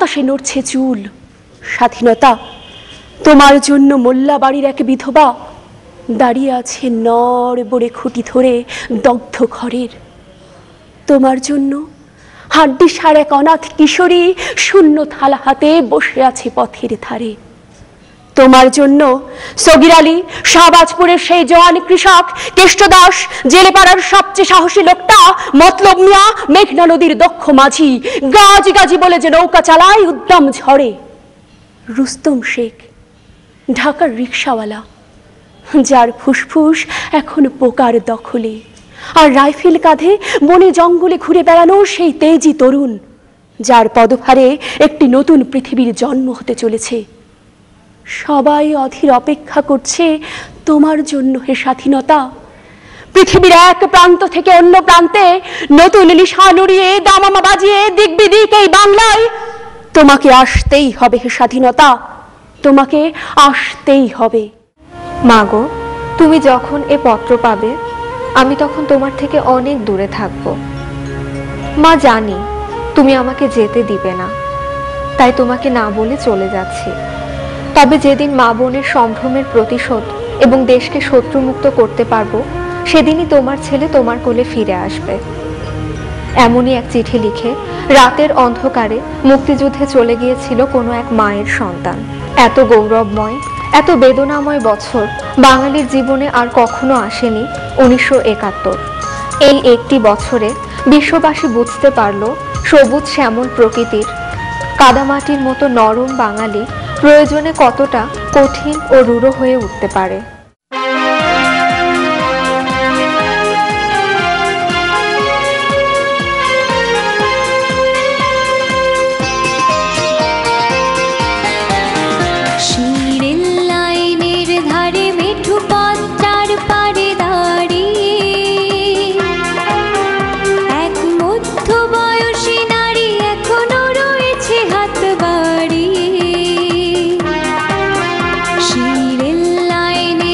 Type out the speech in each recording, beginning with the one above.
বাতাসে নড়ছে চুল। স্বাধীনতা, তোমার জন্য মোল্লা বাড়ির এক বিধবা দাঁড়িয়ে আছে নড়বড়ে খুঁটি ধরে দগ্ধ ঘরের। তোমার জন্য হাড্ডিসার এক অনাথ কিশোরী শূন্য থালা হাতে বসে আছে পথের ধারে। তোমার জন্য সগির আলী, শাহবাজপুরের সেই জওয়ান কৃষক, কেষ্টদাস, জেলেপাড়ার সবচেয়ে সাহসী লোকটা, মতলব মিয়া, মেঘনা নদীর দক্ষ মাঝি, গাজি গাজি বলে যে নৌকা চালায় উদ্দাম ঝড়ে, রুস্তম শেখ, ঢাকার রিকশাওয়ালা, যার ফুসফুস এখন পোকার দখলে, আর রাইফেল কাঁধে বনে জঙ্গলে ঘুরে বেড়ানো সেই তেজি তরুণ, যার পদভারে একটি নতুন পৃথিবীর জন্ম হতে চলেছে। সবাই অধীর অপেক্ষা করছে তোমার জন্য হে স্বাধীনতা। পৃথিবীর এক প্রান্ত থেকে অন্য প্রান্তে নতুন নিশান উড়িয়ে দামামা বাজিয়ে দিক বিদিক এই বাংলায় তোমাকে আসতেই হবে হে স্বাধীনতা, তোমাকে আসতেই হবে। মাগো, তুমি যখন এ পত্র পাবে আমি তখন তোমার থেকে অনেক দূরে থাকব। মা, জানি তুমি আমাকে যেতে দিবে না, তাই তোমাকে না বলে চলে যাচ্ছি। তবে যেদিন মা বোনের সম্ভ্রমের প্রতিশোধ এবং দেশকে শত্রুমুক্ত করতে পারবো, সেদিনই তোমার ছেলে তোমার কোলে ফিরে আসবে। এমনই এক চিঠি লিখে রাতের অন্ধকারে মুক্তিযুদ্ধে চলে গিয়েছিল কোনো এক মায়ের সন্তান। এত গৌরবময়, এত বেদনাময় বছর বাঙালির জীবনে আর কখনো আসেনি। 1971 এই একটি বছরে বিশ্ববাসী বুঝতে পারল সবুজ শ্যামল প্রকৃতির কাদামাটির মতো নরম বাঙালি প্রয়োজনে কতটা কঠিন ও রূঢ় হয়ে উঠতে পারে। শিরেল লাইনে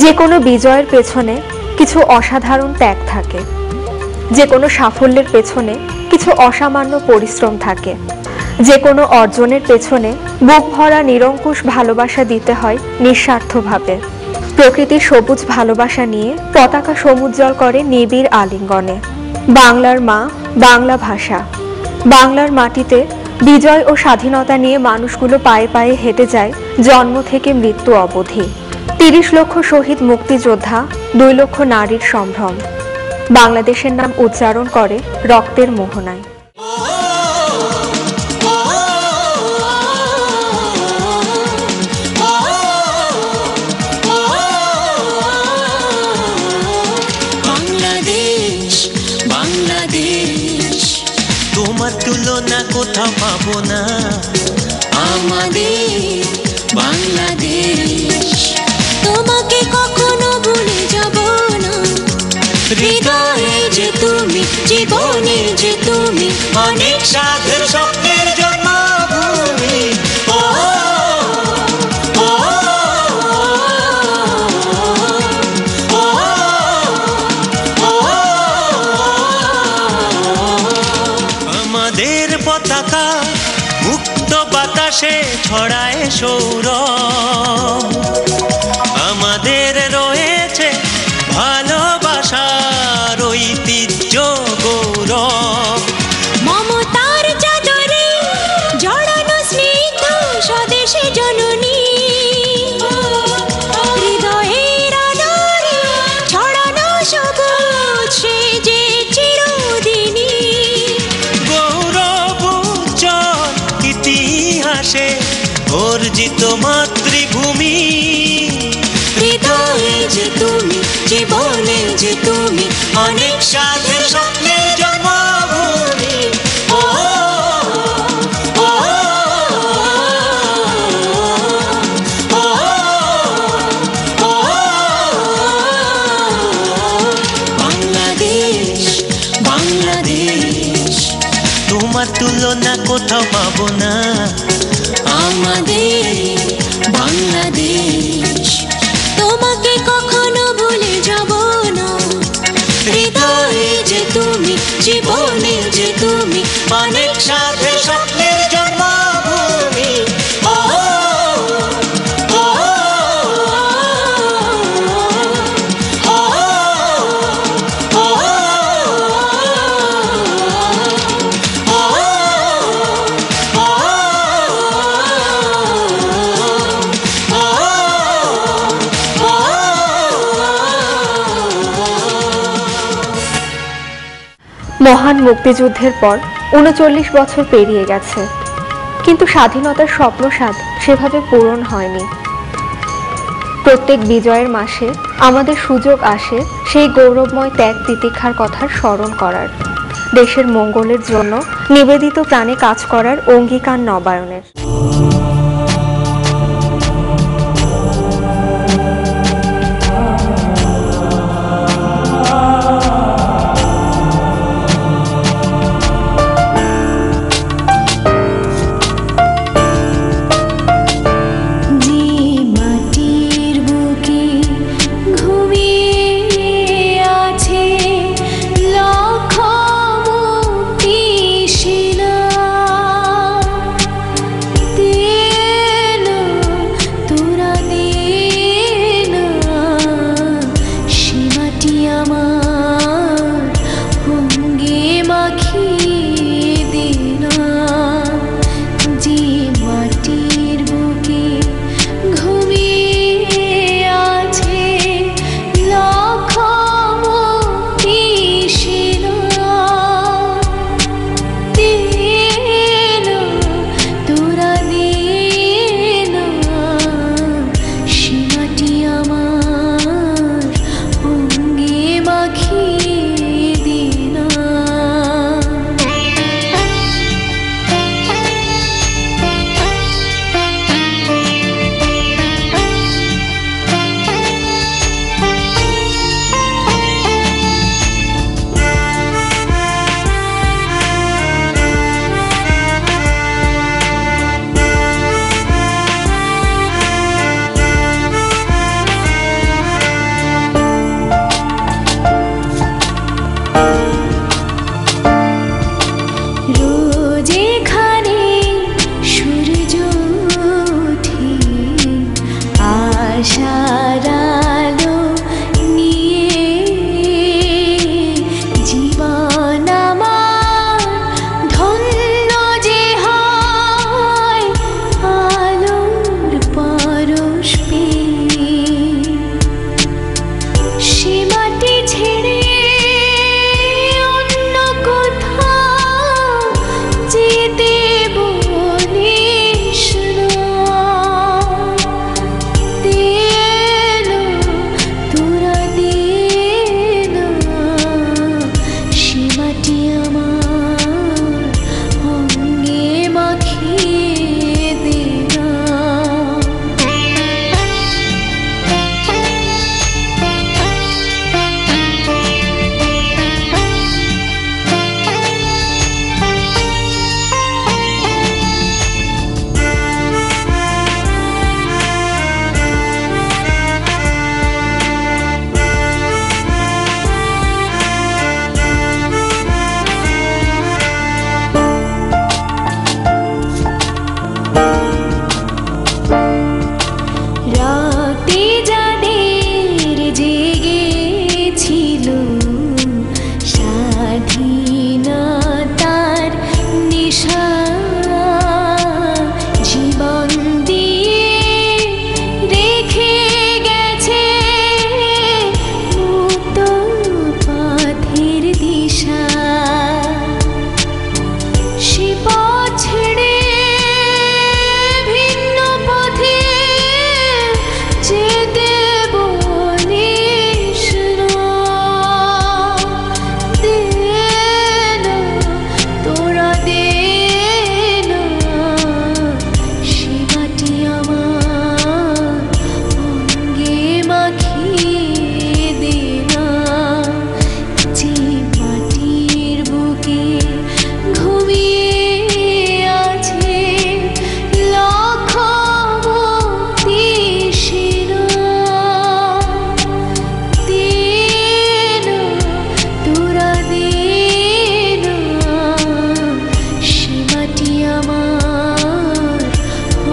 যে কোনো বিজয়ের পেছনে কিছু অসাধারণ ত্যাগ থাকে, যে কোনো সাফল্যের পেছনে কিছু অসামান্য পরিশ্রম থাকে, যে কোনো অর্জনের পেছনে বুক ভরা নিরঙ্কুশ ভালোবাসা দিতে হয় নিঃস্বার্থভাবে। প্রকৃতির সবুজ ভালোবাসা নিয়ে পতাকা সমুজ্জ্বল করে নিবিড় আলিঙ্গনে। বাংলার মা, বাংলা ভাষা, বাংলার মাটিতে বিজয় ও স্বাধীনতা নিয়ে মানুষগুলো পায়ে পায়ে হেঁটে যায় জন্ম থেকে মৃত্যু অবধি। ৩০ লক্ষ শহীদ মুক্তিযোদ্ধা, ২ লক্ষ নারীর সম্ভ্রম বাংলাদেশের নাম উচ্চারণ করে রক্তের মোহনায়। তোমার তুলনা কোথাও পাবো না, আমাদের বাংলাদেশ। তোমাকে কখনো ভুলে যাব না, হৃদয়ে যে তুমি, জীবনে যে তুমি, অনেক সাধের স্বপ্নের জন্মভূমি। ও ও আমাদের পতাকা মুক্ত বাতাসে ছড়ায় সৌরভ, আমাদের রয়েছে ভালোবাসার ঐতিহ্য গৌরব। মমতার চাদরে জড়ানো স্নিগ্ধ স্বদেশে জননী, হৃদয়ের আদরে ছড়ানো সবুজ সে যে চিরদিনী। গৌরব উজ্জ্বল ইতিহাসে অর্জিত মাতৃভূমি, হৃদয়ে যে তুমি, জীবনে যে তুমি, অনেক সাধের স্বপ্নের জন্মভূমি। ও ও ও ও বাংলাদেশ, বাংলাদেশ, তোমার তুলনা কোথাও পাবো না, আমাদের বাংলাদেশ। তোমাকে কখনো ভুলে যাব না, হৃদয়ে যে তুমি, জীবনে যে তুমি, অনেক সাধের স্বপ্নের জন্মভূমি। ও ও ও ও মহান মুক্তিযুদ্ধের পর ৩৯ বছর পেরিয়ে গেছে, কিন্তু স্বাধীনতার স্বপ্নসাদ সেভাবে পূরণ হয়নি। প্রত্যেক বিজয়ের মাসে আমাদের সুযোগ আসে সেই গৌরবময় ত্যাগ তিতিক্ষার কথার স্মরণ করার, দেশের মঙ্গলের জন্য নিবেদিত প্রাণে কাজ করার অঙ্গীকার নবায়নের। দিশা সে পথ ছেড়ে ভিন্ন পথে যেতে বলিস না। দে না তোরা দে না সে মাটি আমার অঙ্গে মাখিয়ে দে না। যে মাটির বুকে ঘুমিয়ে আছে লক্ষ মুক্তি সেনা। দে না তোরা দে না সে মাটি আমার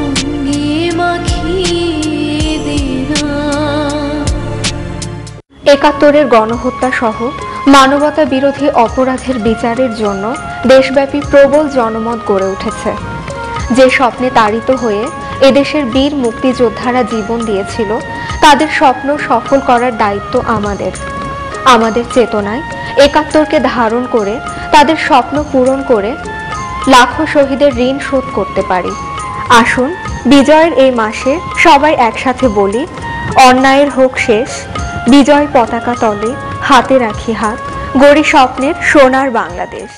অঙ্গে মাখিয়ে দে না। ৭১-এর গণহত্যা সহ মানবতা বিরোধী অপরাধের বিচারের জন্য দেশব্যাপী প্রবল জনমত গড়ে উঠেছে। যে স্বপ্নে তাড়িত হয়ে এদেশের বীর মুক্তিযোদ্ধারা জীবন দিয়েছিল, তাদের স্বপ্ন সফল করার দায়িত্ব আমাদের। আমাদের চেতনায় ৭১-কে ধারণ করে তাদের স্বপ্ন পূরণ করে লাখো শহীদের ঋণ শোধ করতে পারি। আসুন বিজয়ের এই মাসে সবাই একসাথে বলি, অন্যায়ের হোক শেষ, বিজয় পতাকা তলে হাতে রাখি হাত, গড়ি স্বপ্নের সোনার বাংলাদেশ।